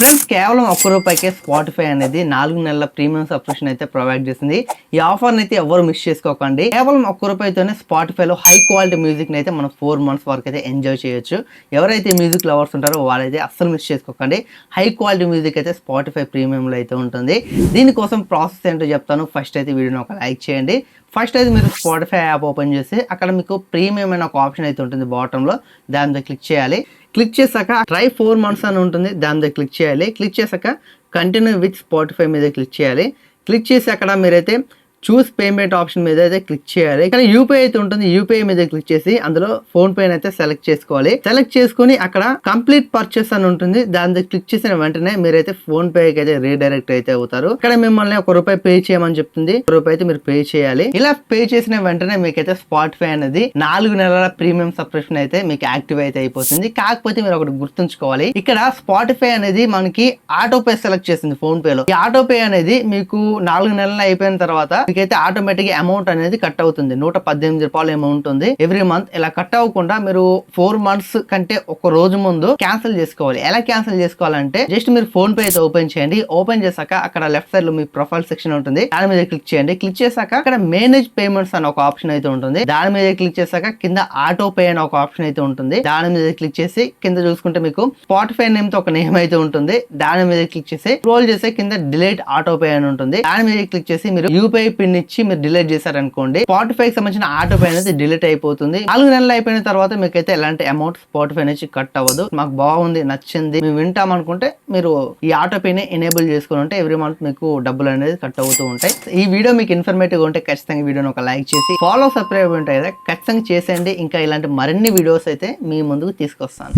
Friends కేవలం ₹1 Spotify అనేది 4 నెలల ప్రీమియం సబ్స్క్రిప్షన్ అయితే ప్రొవైడ్ చేసింది. ఈ ఆఫర్ అయితే ఎవరు మిస్ చేసుకోకండి. కేవలం ₹1తోనే స్పాటిఫైలో హై క్వాలిటీ మ్యూజిక్ అయితే మనం 4 మంత్స్ వరకు అయితే ఎంజాయ్ చేయొచ్చు. ఎవరైతే మ్యూజిక్ లవర్స్ ఉంటారో వాళ్ళైతే అస్సలు మిస్ చేసుకోకండి. హై క్వాలిటీ మ్యూజిక్ అయితే స్పాటిఫై ప్రీమియంలో అయితే ఉంటుంది. దీనికోసం ప్రాసెస్ ఏంటో చెప్తాను. ఫస్ట్ అయితే వీడియోని ఒక లైక్ చేయండి. ఫస్ట్ అయితే మీరు స్పాటిఫై యాప్ ఓపెన్ చేసి అక్కడ మీకు ప్రీమియం అనే ఒక ఆప్షన్ అయితే ఉంటుంది బాటంలో, దాని మీద క్లిక్ చేయాలి. క్లిక్ చేశాక ట్రై 4 మంత్స్ అని ఉంటుంది, దాని మీద క్లిక్ చేయాలి. క్లిక్ చేశాక కంటిన్యూ విత్ స్పాటిఫై మీద క్లిక్ చేయాలి. క్లిక్ చేసి అక్కడ మీరైతే చూస్ పేమెంట్ ఆప్షన్ మీద అయితే క్లిక్ చేయాలి. ఇక్కడ యూపీఐ అయితే ఉంటుంది, యూపీఐ మీద క్లిక్ చేసి అందులో ఫోన్ పే అయితే సెలెక్ట్ చేసుకోవాలి. సెలెక్ట్ చేసుకుని అక్కడ కంప్లీట్ పర్చేస్ అని ఉంటుంది, దాని మీద క్లిక్ చేసిన వెంటనే మీరైతే ఫోన్ పే అయితే రీడైరెక్ట్ అయితే అవుతారు. ఇక్కడ మిమ్మల్ని ₹1 పే చేయమని చెప్తుంది. ₹1 అయితే మీరు పే చేయాలి. ఇలా పే చేసిన వెంటనే మీకైతే స్పాటిఫై అనేది 4 నెలల ప్రీమియం సబ్స్క్రిప్షన్ అయితే మీకు యాక్టివ్ అయితే అయిపోతుంది. కాకపోతే మీరు ఒకటి గుర్తుంచుకోవాలి, ఇక్కడ స్పాటిఫై అనేది మనకి ఆటో పే సెలెక్ట్ చేసింది ఫోన్ పే లో. ఈ ఆటో పే అనేది మీకు 4 నెలలు అయిపోయిన తర్వాత మీకైతే ఆటోమేటిక్ అమౌంట్ అనేది కట్ అవుతుంది. ₹118 అమౌంట్ ఉంది ఎవ్రీ మంత్. ఇలా కట్ అవ్వకుండా మీరు 4 మంత్స్ కంటే ఒక రోజు ముందు క్యాన్సిల్ చేసుకోవాలి. ఎలా క్యాన్సిల్ చేసుకోవాలంటే జస్ట్ మీరు ఫోన్ పే అయితే ఓపెన్ చేయండి. ఓపెన్ చేశాక అక్కడ లెఫ్ట్ సైడ్ లో మీ ప్రొఫైల్ సెక్షన్ ఉంటుంది, దాని మీద క్లిక్ చేయండి. క్లిక్ చేశాక అక్కడ మేనేజ్ పేమెంట్స్ అని ఒక ఆప్షన్ అయితే ఉంటుంది, దాని మీద క్లిక్ చేశాక కింద ఆటో పే అని ఒక ఆప్షన్ అయితే ఉంటుంది, దాని మీద క్లిక్ చేసి కింద చూసుకుంటే మీకు స్పాటిఫై నేమ్ తో ఒక నేమ్ అయితే ఉంటుంది, దాని మీద క్లిక్ చేసి స్క్రోల్ చేసి కింద డిలీట్ ఆటో పే అని ఉంటుంది, దాని మీద క్లిక్ చేసి మీరు యూపీఐ పిన్ ఇచ్చి మీరు డిలీట్ చేశారనుకోండి, స్పాటిఫైకి సంబంధించిన ఆటో పే అనేది డిలీట్ అయిపోతుంది. 4 నెలలు అయిపోయిన తర్వాత మీకైతే ఎలాంటి అమౌంట్ స్పాటిఫై నుంచి కట్ అవ్వదు. మాకు బాగుంది, నచ్చింది, మేము వింటాం అనుకుంటే మీరు ఈ ఆటో పేని ఎనేబుల్ చేసుకుని ఉంటే ఎవ్రీ మంత్ మీకు డబ్బులు అనేది కట్ అవుతూ ఉంటాయి. ఈ వీడియో మీకు ఇన్ఫర్మేటివ్ ఉంటే ఖచ్చితంగా వీడియోని ఒక లైక్ చేసి ఫాలో సబ్స్క్రైబ్ ఉంటాయి కదా ఖచ్చితంగా చేసేయండి. ఇంకా ఇలాంటి మరిన్ని వీడియోస్ అయితే మీ ముందుకు తీసుకొస్తాను.